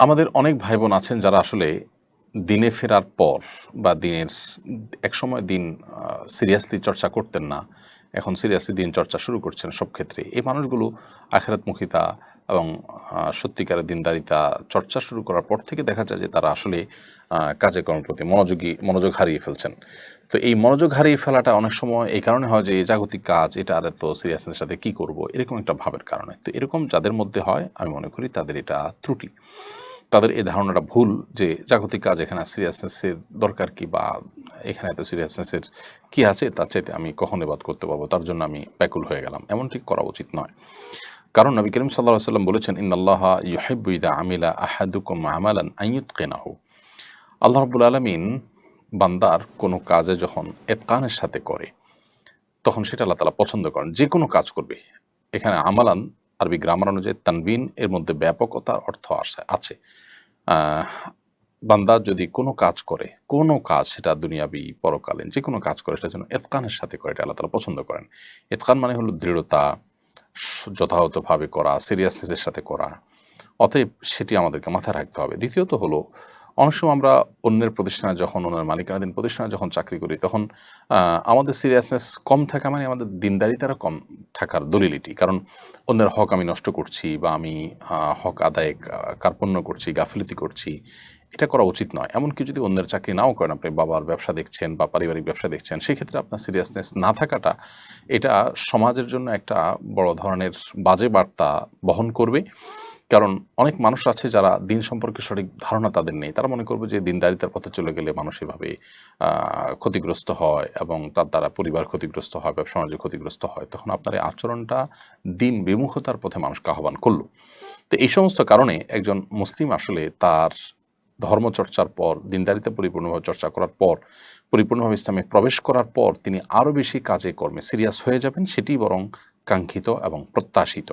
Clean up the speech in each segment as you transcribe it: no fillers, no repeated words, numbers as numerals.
আমাদের অনেক ভাই বোন আছেন যারা আসলে দিনে ফেরার পর বা দিনের একসময় দিন সিরিয়াসলি চর্চা করতেন না, এখন সিরিয়াসলি দিন চর্চা শুরু করছেন সব ক্ষেত্রে। এই মানুষগুলো আখিরাতমুখিতা এবং সত্যিকারের দিনদারিতা চর্চা শুরু করার পর থেকে দেখা যায় যে তারা আসলে কাজে কর্মের প্রতি মনোযোগ হারিয়ে ফেলছেন। তো এই মনোযোগ হারিয়ে ফেলাটা অনেক সময় এই কারণে হয় যে এই জাগতিক কাজ এটা আর এত সিরিয়াসনেস সাথে কী করব এরকম একটা ভাবের কারণে। তো এরকম যাদের মধ্যে হয় আমি মনে করি তাদের এটা ত্রুটি, তাদের এই ধারণাটা ভুল যে জাগতিক কাজ এখানে সিরিয়াসনেসের দরকার কি, বা এখানে এত সিরিয়াসনেসের কী আছে, তার চাইতে আমি কখন এবাদ করতে পারবো, তার জন্য আমি ব্যাকুল হয়ে গেলাম, এমনটি করা উচিত নয়। কারণ নবী করিম সাল্লাল্লাহু আলাইহি ওয়াসাল্লাম বলেছেন, ইন্নাল্লাহা ইউহিব্বু ইযা আমিলা আহাদুকুম আমালান আন ইউতকিনাহু। আল্লাহ রাব্বুল আলামিন বান্দার কোনো কাজে যখন ইতকানের সাথে করে তখন সেটা আল্লাহ তাআলা পছন্দ করেন। যে কোনো কাজ করবে, এখানে আমালান আরবি গ্রামার অনুযায়ী তানবিন এর মধ্যে ব্যাপকতার অর্থ আছে। আহ, বান্দা যদি কোনো কাজ করে, কোনো কাজ সেটা দুনিয়াবি পরকালীন যে কোনো কাজ করে, সেটা যেন ইতকানের সাথে করে, এটা আল্লাহ তাআলা পছন্দ করেন। ইতকান মানে হলো দৃঢ়তা, যথাযথভাবে করা, সিরিয়াসনেসের সাথে করা। অতএব সেটি আমাদেরকে মাথায় রাখতে হবে। দ্বিতীয়ত হলো, অনেক সময় আমরা অন্যের প্রতিষ্ঠানে যখন, অন্যের মালিকানাধীন প্রতিষ্ঠানে যখন চাকরি করি তখন আমাদের সিরিয়াসনেস কম থাকা মানে আমাদের দিনদারিতারও কম থাকার দলিলিটি। কারণ অন্যের হক আমি নষ্ট করছি বা আমি হক আদায়ে কার্পণ্য করছি, গাফিলতি করছি, এটা করা উচিত নয়। এমনকি যদি অন্যের চাকরি নাও করেন, আপনি বাবার ব্যবসা দেখছেন বা পারিবারিক ব্যবসা দেখছেন, সেক্ষেত্রে আপনার সিরিয়াসনেস না থাকাটা এটা সমাজের জন্য একটা বড় ধরনের বাজে বার্তা বহন করবে। কারণ অনেক মানুষ আছে যারা দিন সম্পর্কে সঠিক ধারণা তাদের নেই। তারা মনে করবে যে দিনদারিতার পথে চলে গেলে মানুষ এভাবে ক্ষতিগ্রস্ত হয় এবং তার দ্বারা পরিবার ক্ষতিগ্রস্ত হয়, ব্যবসা বাণিজ্য ক্ষতিগ্রস্ত হয়। তখন আপনার এই আচরণটা দিন বিমুখতার পথে মানুষকে আহ্বান করলো। তো এই সমস্ত কারণে একজন মুসলিম আসলে তার ধর্মচর্চার পর, দিনদারিতা পরিপূর্ণভাবে চর্চা করার পর, পরিপূর্ণভাবে ইসলামে প্রবেশ করার পর তিনি আরও বেশি কাজে কর্মে সিরিয়াস হয়ে যাবেন, সেটি বরং কাঙ্ক্ষিত এবং প্রত্যাশিত।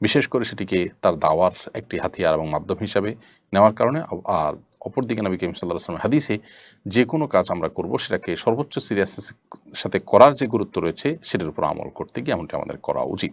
বিশেষ করে সেটিকে তার দাওয়ার একটি হাতিয়ার এবং মাধ্যম হিসাবে নেওয়ার কারণে। আর অপরদিকে নবী করিম সাল্লাল্লাহু আলাইহি ওয়াসাল্লাম হাদিসে যে কোনো কাজ আমরা করব সেটাকে সর্বোচ্চ সিরিয়াসনেসের সাথে করার যে গুরুত্ব রয়েছে সেটার উপর আমল করতে গিয়ে এমনটি আমাদের করা উচিত।